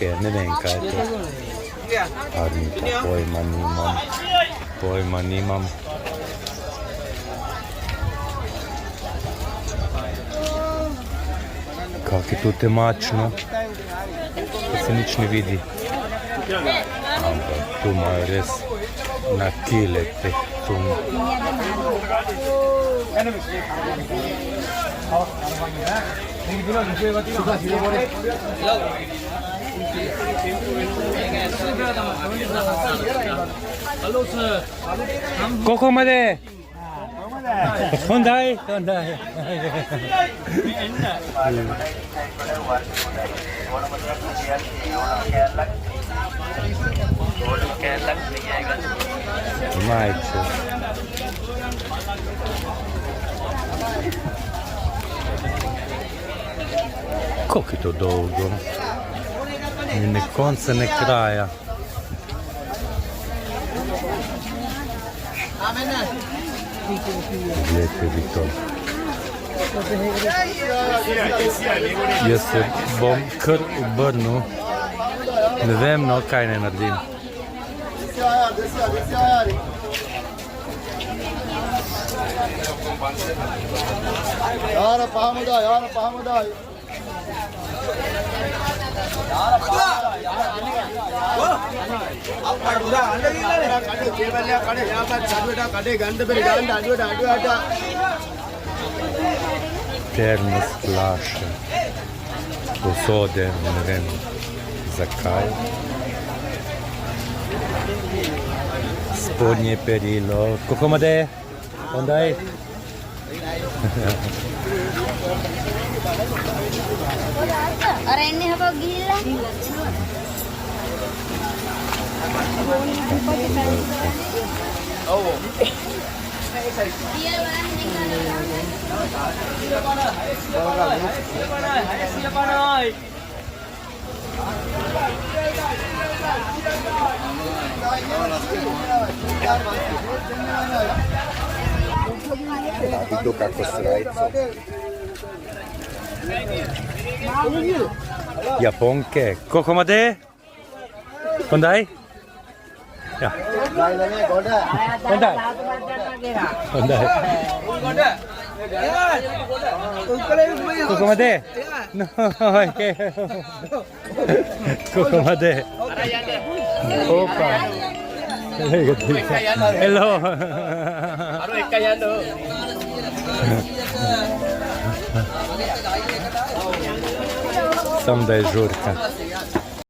Joker, ne vem kaj je to. Ali pa pojma nimam. Kako je tu temačno, da se nič ne vidi. Ampak tu imajo res na kile teh tun. Koliko imate? Ondaj. Majče. Koliko je to dolgo? Ni ne konca, ne kraja. Gledajte vi to. Jaz se bom kar obrnil. Ne vem, no, kaj ne naredim. Yara Pahamuda. Termo splaše. Posode, ne vem zakaj. Spodnje perilo. Koliko imate? Ondaj? और एने हवा गीला Idu kako srajco. Japonke. Koliko imate? Ondaj? Ja. Ondaj. Koliko imate? No, koliko imate? Opa. Hello. Sam da je žurka.